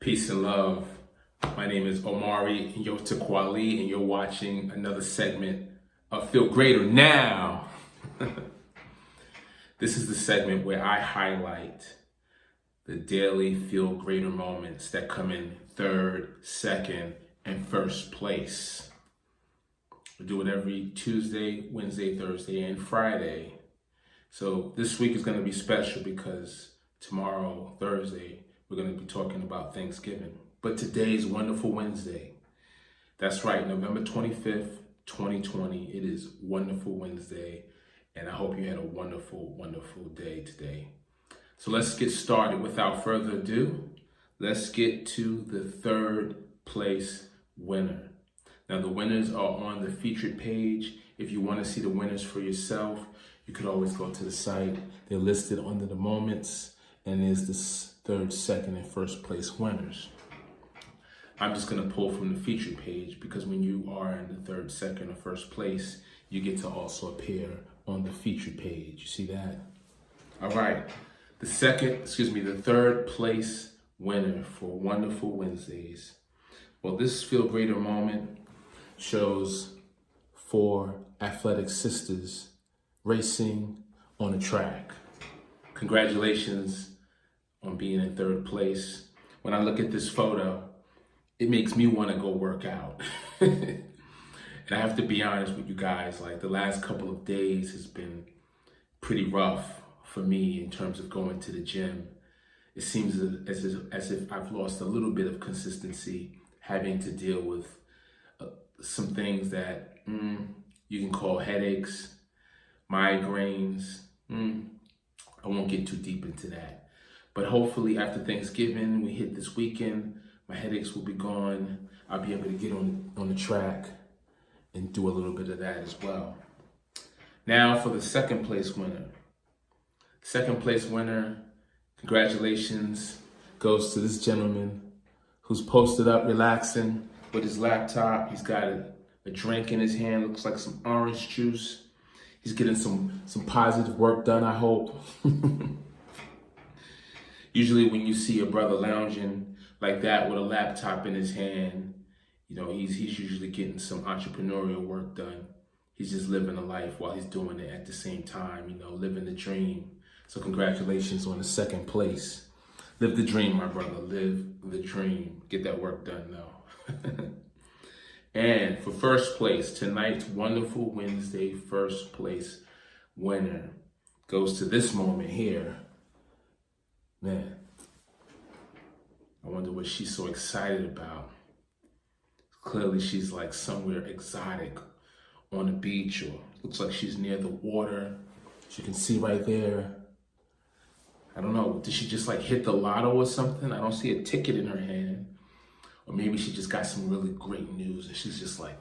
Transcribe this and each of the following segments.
Peace and love. My name is Omari Yotakwali, and you're watching another segment of FeeLgr8r Now. This is the segment where I highlight the daily FeeLgr8r moments that come in third, second, and first place. We do it every Tuesday, Wednesday, Thursday, and Friday. So this week is going to be special because tomorrow, Thursday, we're going to be talking about Thanksgiving. But today's Wonderful Wednesday. That's right, November 25th, 2020. It is Wonderful Wednesday. And I hope you had a wonderful, wonderful day today. So let's get started. Without further ado, let's get to the third place winner. Now, the winners are on the featured page. If you want to see the winners for yourself, you could always go to the site. They're listed under the moments, and there's this third, second, and first place winners. I'm just going to pull from the featured page because when you are in the third, second, or first place, you get to also appear on the featured page. You see that? All right. The third place winner for Wonderful Wednesdays. Well, this FeeLgr8r moment shows 4 athletic sisters racing on a track. Congratulations on being in third place. When I look at this photo, it makes me want to go work out. And I have to be honest with you guys, like the last couple of days has been pretty rough for me in terms of going to the gym. It seems as if I've lost a little bit of consistency, having to deal with some things that you can call headaches, migraines. I won't get too deep into that. But hopefully after Thanksgiving, we hit this weekend, my headaches will be gone. I'll be able to get on the track and do a little bit of that as well. Now for the second place winner. Second place winner, congratulations, goes to this gentleman who's posted up relaxing with his laptop. He's got a drink in his hand, looks like some orange juice. He's getting some positive work done, I hope. Usually when you see a brother lounging like that with a laptop in his hand, you know, he's usually getting some entrepreneurial work done. He's just living a life while he's doing it at the same time, you know, living the dream. So congratulations on the second place. Live the dream, my brother, live the dream. Get that work done though. And for first place, tonight's Wonderful Wednesday first place winner goes to this moment here. Man, I wonder what she's so excited about. Clearly she's like somewhere exotic on the beach, or looks like she's near the water. As you can see right there. I don't know, did she just like hit the lotto or something? I don't see a ticket in her hand. Or maybe she just got some really great news and she's just like,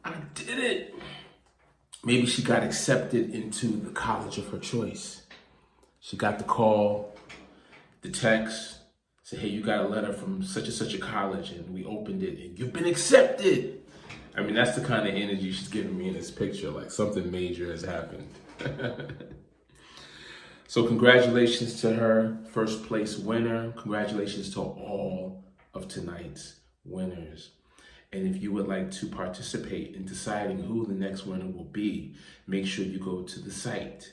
I did it. Maybe she got accepted into the college of her choice. She got the call, the text, said, hey, you got a letter from such and such a college, and we opened it and you've been accepted. I mean, that's the kind of energy she's giving me in this picture, like something major has happened. So congratulations to her, first place winner. Congratulations to all of tonight's winners. And if you would like to participate in deciding who the next winner will be, make sure you go to the site,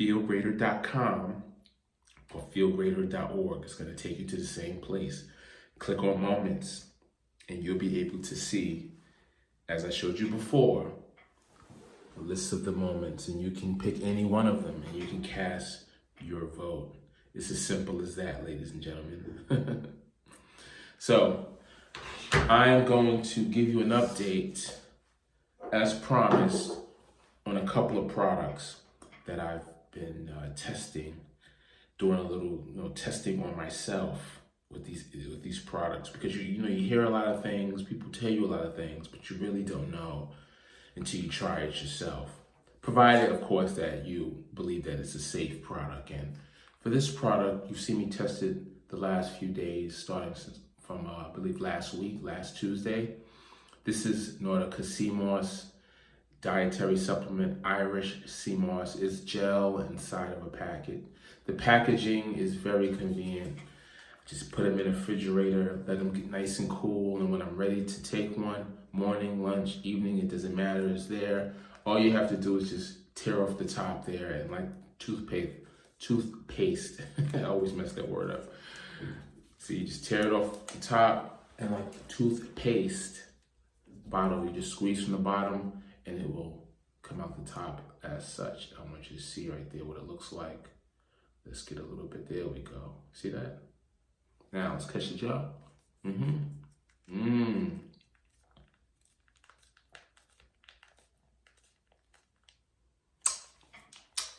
FeeLgr8r.com or FeeLgr8r.org. It's going to take you to the same place. Click on moments and you'll be able to see, as I showed you before, a list of the moments, and you can pick any one of them and you can cast your vote. It's as simple as that, ladies and gentlemen. So I'm going to give you an update, as promised, on a couple of products that I've been testing, doing a little testing on myself with these products, because you hear a lot of things, people tell you a lot of things, but you really don't know until you try it yourself. Provided, of course, that you believe that it's a safe product. And for this product, you've seen me test it the last few days, starting from I believe last Tuesday. This is Nordica Sea Moss dietary supplement, Irish sea moss. It's gel inside of a packet. The packaging is very convenient. Just put them in the refrigerator, let them get nice and cool. And when I'm ready to take one, morning, lunch, evening, it doesn't matter, it's there. All you have to do is just tear off the top there and like toothpaste. I always mess that word up. So you just tear it off the top and like toothpaste bottle, you just squeeze from the bottom and it will come out the top as such. I want you to see right there what it looks like. Let's get a little bit, there we go. See that? Now let's catch the jaw.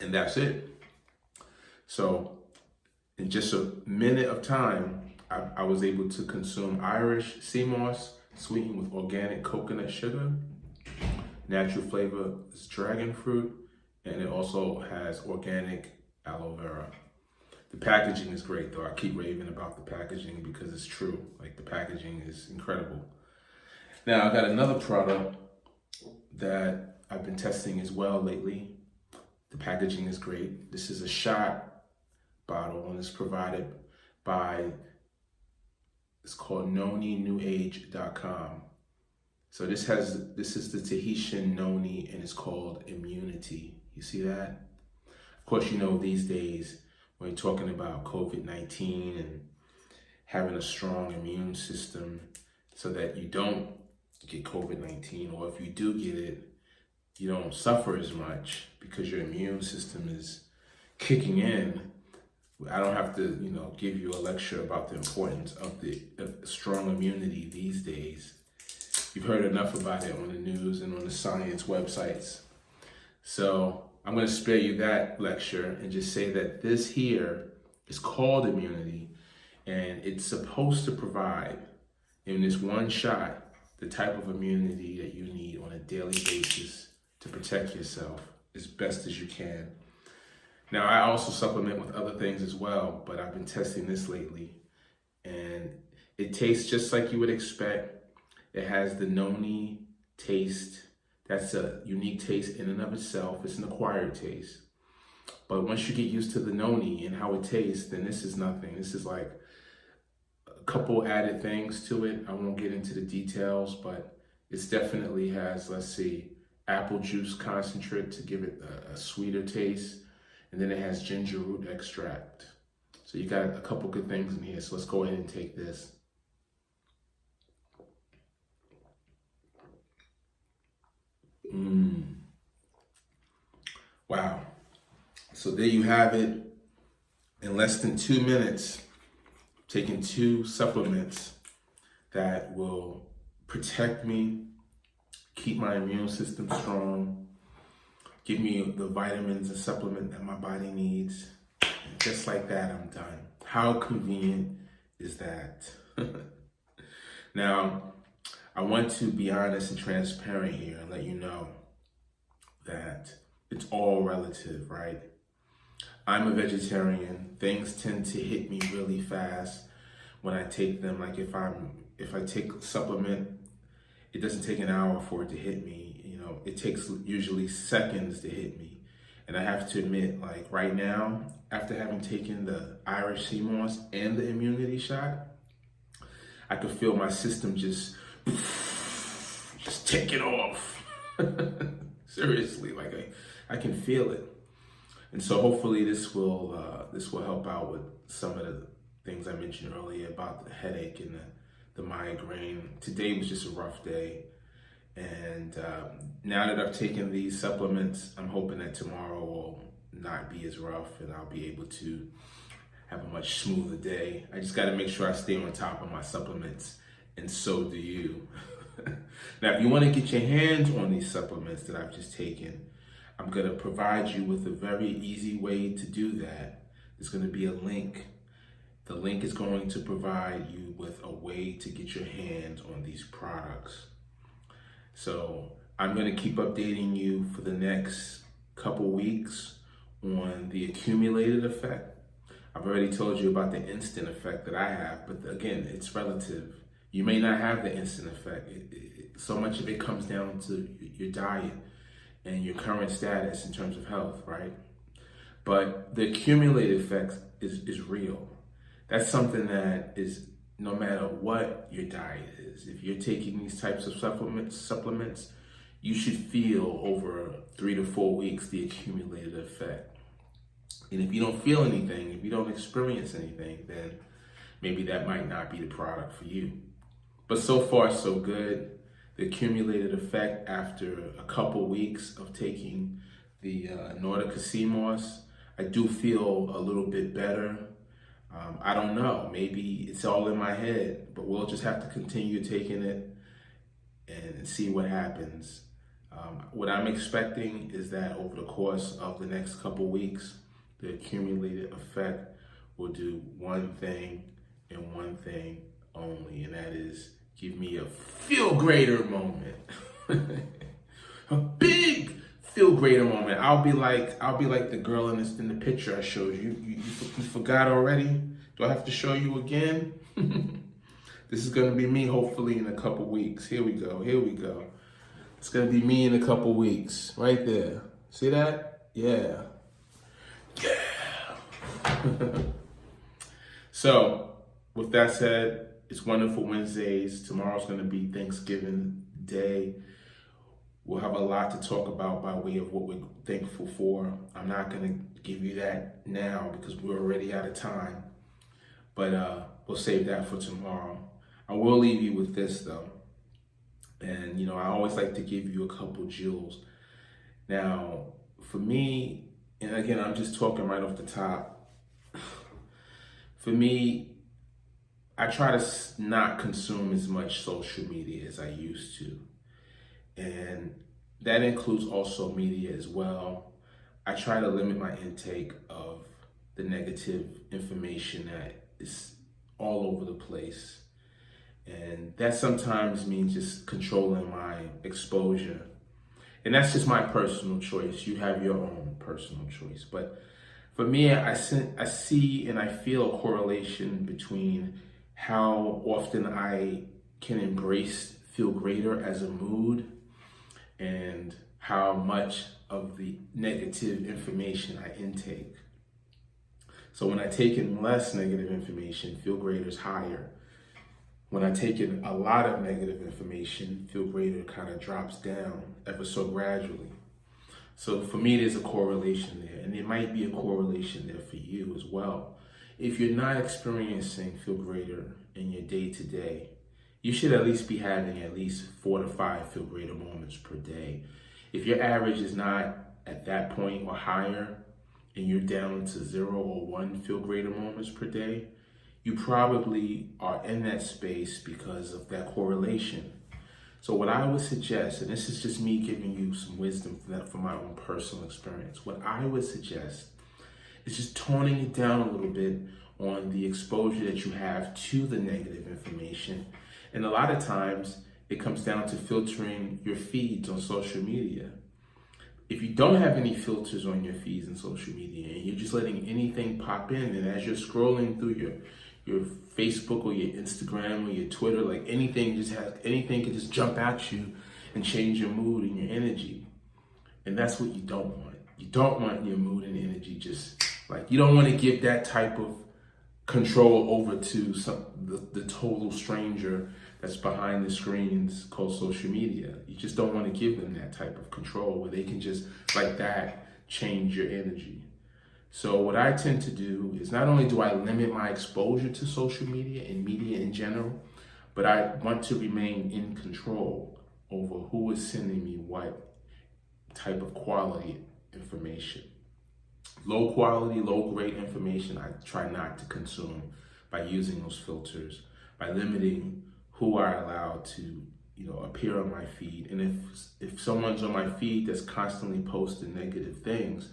And that's it. So in just a minute of time, I was able to consume Irish sea moss sweetened with organic coconut sugar. Natural flavor is dragon fruit, and it also has organic aloe vera. The packaging is great though. I keep raving about the packaging because it's true. Like, the packaging is incredible. Now I got another product that I've been testing as well lately. The packaging is great. This is a shot bottle and it's provided by, it's called noniNewAge.com. So this is the Tahitian noni and it's called Immunity. You see that? Of course, you know, these days when you're talking about COVID-19 and having a strong immune system so that you don't get COVID-19, or if you do get it, you don't suffer as much because your immune system is kicking in. I don't have to, give you a lecture about the importance of the strong immunity these days. You've heard enough about it on the news and on the science websites. So I'm going to spare you that lecture and just say that this here is called immunity, and it's supposed to provide, in this one shot, the type of immunity that you need on a daily basis to protect yourself as best as you can. Now, I also supplement with other things as well, but I've been testing this lately, and it tastes just like you would expect. It has the noni taste. That's a unique taste in and of itself. It's an acquired taste. But once you get used to the noni and how it tastes, then this is nothing. This is like a couple added things to it. I won't get into the details, but it definitely has, let's see, apple juice concentrate to give it a sweeter taste. And then it has ginger root extract. So you got a couple good things in here. So let's go ahead and take this. Wow. So there you have it. In less than 2 minutes, taking 2 supplements that will protect me, keep my immune system strong, give me the vitamins and supplement that my body needs. And just like that, I'm done. How convenient is that? Now, I want to be honest and transparent here and let you know that it's all relative, right? I'm a vegetarian. Things tend to hit me really fast when I take them. Like if I take a supplement, it doesn't take an hour for it to hit me. It takes usually seconds to hit me. And I have to admit, like right now, after having taken the Irish sea moss and the immunity shot, I could feel my system just take it off. Seriously, like I can feel it. And so hopefully this will help out with some of the things I mentioned earlier about the headache and the migraine. Today was just a rough day. And now that I've taken these supplements, I'm hoping that tomorrow will not be as rough and I'll be able to have a much smoother day. I just got to make sure I stay on top of my supplements, and so do you. Now, if you want to get your hands on these supplements that I've just taken, I'm going to provide you with a very easy way to do that. There's going to be a link. The link is going to provide you with a way to get your hands on these products. So I'm going to keep updating you for the next couple weeks on the accumulated effect. I've already told you about the instant effect that I have, but again, it's relative. You may not have the instant effect. So much of it comes down to your diet and your current status in terms of health, right? But the accumulated effect is real. That's something that is, no matter what your diet is, if you're taking these types of supplements, you should feel over 3 to 4 weeks the accumulated effect. And if you don't feel anything, if you don't experience anything, then maybe that might not be the product for you. But so far, so good. The accumulated effect after a couple weeks of taking the Nordica sea moss, I do feel a little bit better. I don't know, maybe it's all in my head, but we'll just have to continue taking it and see what happens. What I'm expecting is that over the course of the next couple weeks, the accumulated effect will do one thing and one thing only, and that is give me a feel greater moment. A big feel greater moment. I'll be like the girl in the picture I showed you. You forgot already? Do I have to show you again? This is gonna be me hopefully in a couple weeks. Here we go. It's gonna be me in a couple weeks. Right there. See that? Yeah. So, with that said, it's Wonderful Wednesdays. Tomorrow's going to be Thanksgiving Day. We'll have a lot to talk about by way of what we're thankful for. I'm not going to give you that now because we're already out of time. But we'll save that for tomorrow. I will leave you with this, though. And, you know, I always like to give you a couple jewels. Now, for me, and again, I'm just talking right off the top. For me, I try to not consume as much social media as I used to. And that includes also media as well. I try to limit my intake of the negative information that is all over the place. And that sometimes means just controlling my exposure. And that's just my personal choice. You have your own personal choice. But for me, I see and I feel a correlation between how often I can embrace feel greater as a mood and how much of the negative information I intake. So when I take in less negative information, feel greater is higher. When I take in a lot of negative information, feel greater kind of drops down ever so gradually. So for me, there's a correlation there, and there might be a correlation there for you as well. If you're not experiencing feel greater in your day-to-day, you should at least be having at least 4 to 5 feel greater moments per day. If your average is not at that point or higher, and you're down to 0 or 1 feel greater moments per day, you probably are in that space because of that correlation. So what I would suggest, and this is just me giving you some wisdom from my own personal experience, what I would suggest is just toning it down a little bit on the exposure that you have to the negative information. And a lot of times it comes down to filtering your feeds on social media. If you don't have any filters on your feeds and social media and you're just letting anything pop in, and as you're scrolling through your Facebook or your Instagram or your Twitter, like anything can just jump at you and change your mood and your energy. And that's what you don't want. You don't want your mood and energy you don't want to give that type of control over to the total stranger that's behind the screens called social media. You just don't want to give them that type of control where they can just like that change your energy. So what I tend to do is not only do I limit my exposure to social media and media in general, but I want to remain in control over who is sending me what type of quality information. Low quality, low grade information I try not to consume by using those filters, by limiting who I allow to appear on my feed. And if someone's on my feed that's constantly posting negative things,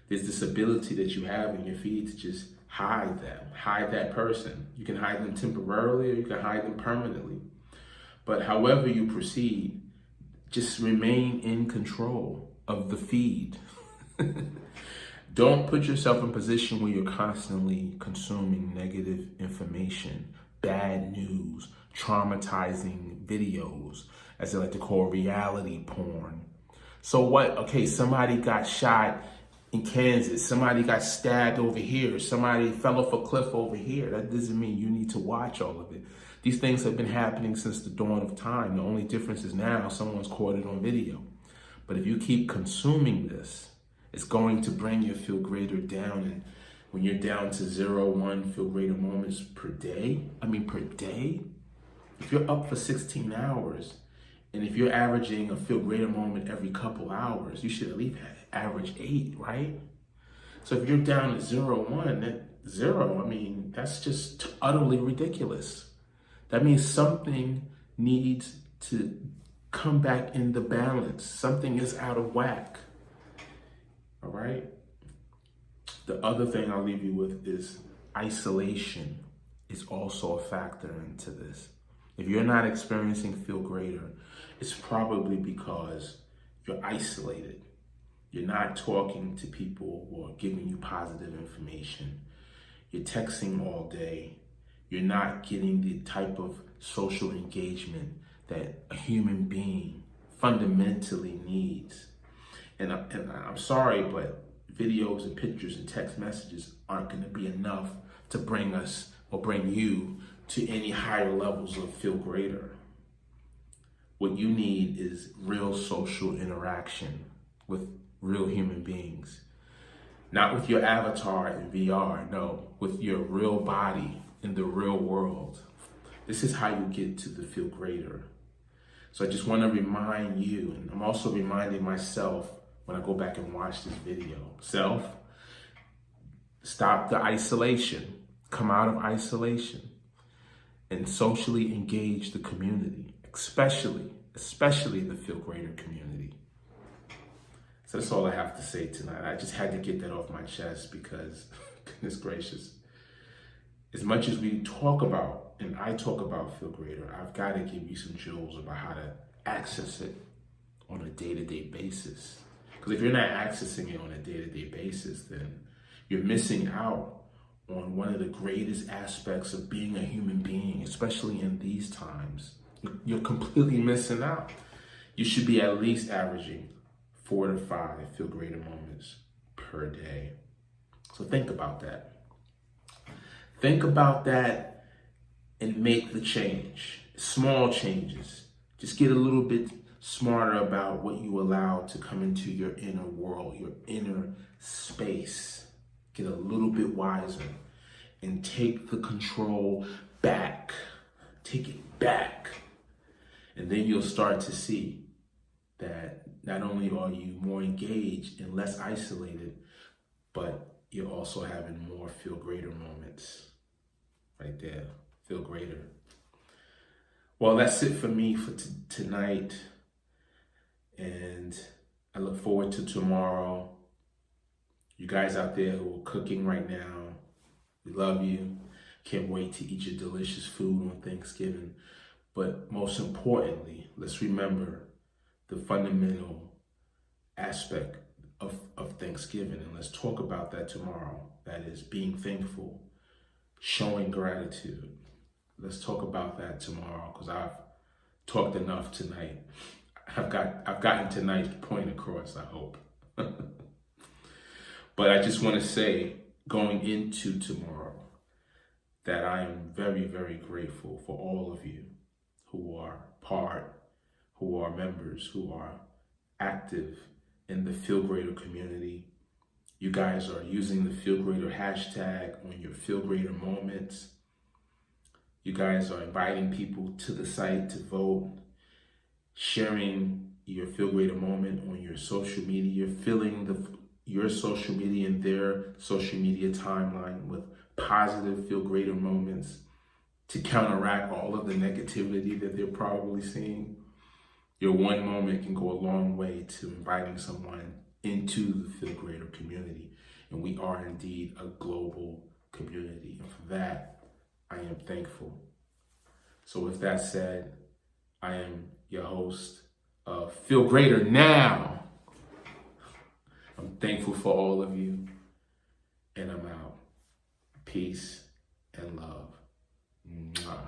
there's this ability that you have in your feed to just hide that person. You can hide them temporarily or you can hide them permanently. But however you proceed, just remain in control of the feed. Don't put yourself in a position where you're constantly consuming negative information, bad news, traumatizing videos, as they like to call reality porn. So what? Okay, somebody got shot in Kansas, somebody got stabbed over here, somebody fell off a cliff over here. That doesn't mean you need to watch all of it. These things have been happening since the dawn of time. The only difference is now someone's caught it on video. But if you keep consuming this, it's going to bring your feel greater down. And when you're down to 0, 1 feel greater moments per day, if you're up for 16 hours, and if you're averaging a feel greater moment every couple hours, you should at least average 8, right? So if you're down to 0, 1, that 0, that's just utterly ridiculous. That means something needs to come back in the balance. Something is out of whack. All right? The other thing I'll leave you with is isolation is also a factor into this. If you're not experiencing feel greater, it's probably because you're isolated. You're not talking to people who are giving you positive information. You're texting all day. You're not getting the type of social engagement that a human being fundamentally needs. And I'm sorry, but videos and pictures and text messages aren't going to be enough to bring us or bring you to any higher levels of feel greater. What you need is real social interaction with real human beings. Not with your avatar in VR, no, with your real body in the real world. This is how you get to the feel greater. So I just want to remind you, and I'm also reminding myself when I go back and watch this video. Self, stop the isolation. Come out of isolation and socially engage the community, especially the feel greater community. So that's all I have to say tonight. I just had to get that off my chest because, goodness gracious, as much as we talk about, and I talk about feel greater, I've got to give you some jewels about how to access it on a day-to-day basis. Because if you're not accessing it on a day-to-day basis, then you're missing out on one of the greatest aspects of being a human being, especially in these times. You're completely missing out. You should be at least averaging 4 to 5 feel greater moments per day. So think about that. Think about that and make the change. Small changes. Just get a little bit smarter about what you allow to come into your inner world, your inner space. Get a little bit wiser and take the control back. Take it back. And then you'll start to see that not only are you more engaged and less isolated, but you're also having more feel greater moments. Right there, feel greater. Well, that's it for me for tonight. And I look forward to tomorrow. You guys out there who are cooking right now, we love you. Can't wait to eat your delicious food on Thanksgiving. But most importantly, let's remember the fundamental aspect of Thanksgiving. And let's talk about that tomorrow. That is being thankful, showing gratitude. Let's talk about that tomorrow because I've talked enough tonight. I've gotten tonight's point across, I hope. But I just want to say, going into tomorrow, that I am very, very grateful for all of you who are who are members, who are active in the Feel Greater community. You guys are using the Feel Greater hashtag on your Feel Greater moments. You guys are inviting people to the site to vote, sharing your Feel Greater moment on your social media, filling your social media and their social media timeline with positive Feel Greater moments to counteract all of the negativity that they're probably seeing. Your one moment can go a long way to inviting someone into the Feel Greater community. And we are indeed a global community. And for that, I am thankful. So with that said, I am your host of Feel Greater Now. I'm thankful for all of you, and I'm out. Peace and love. Mwah.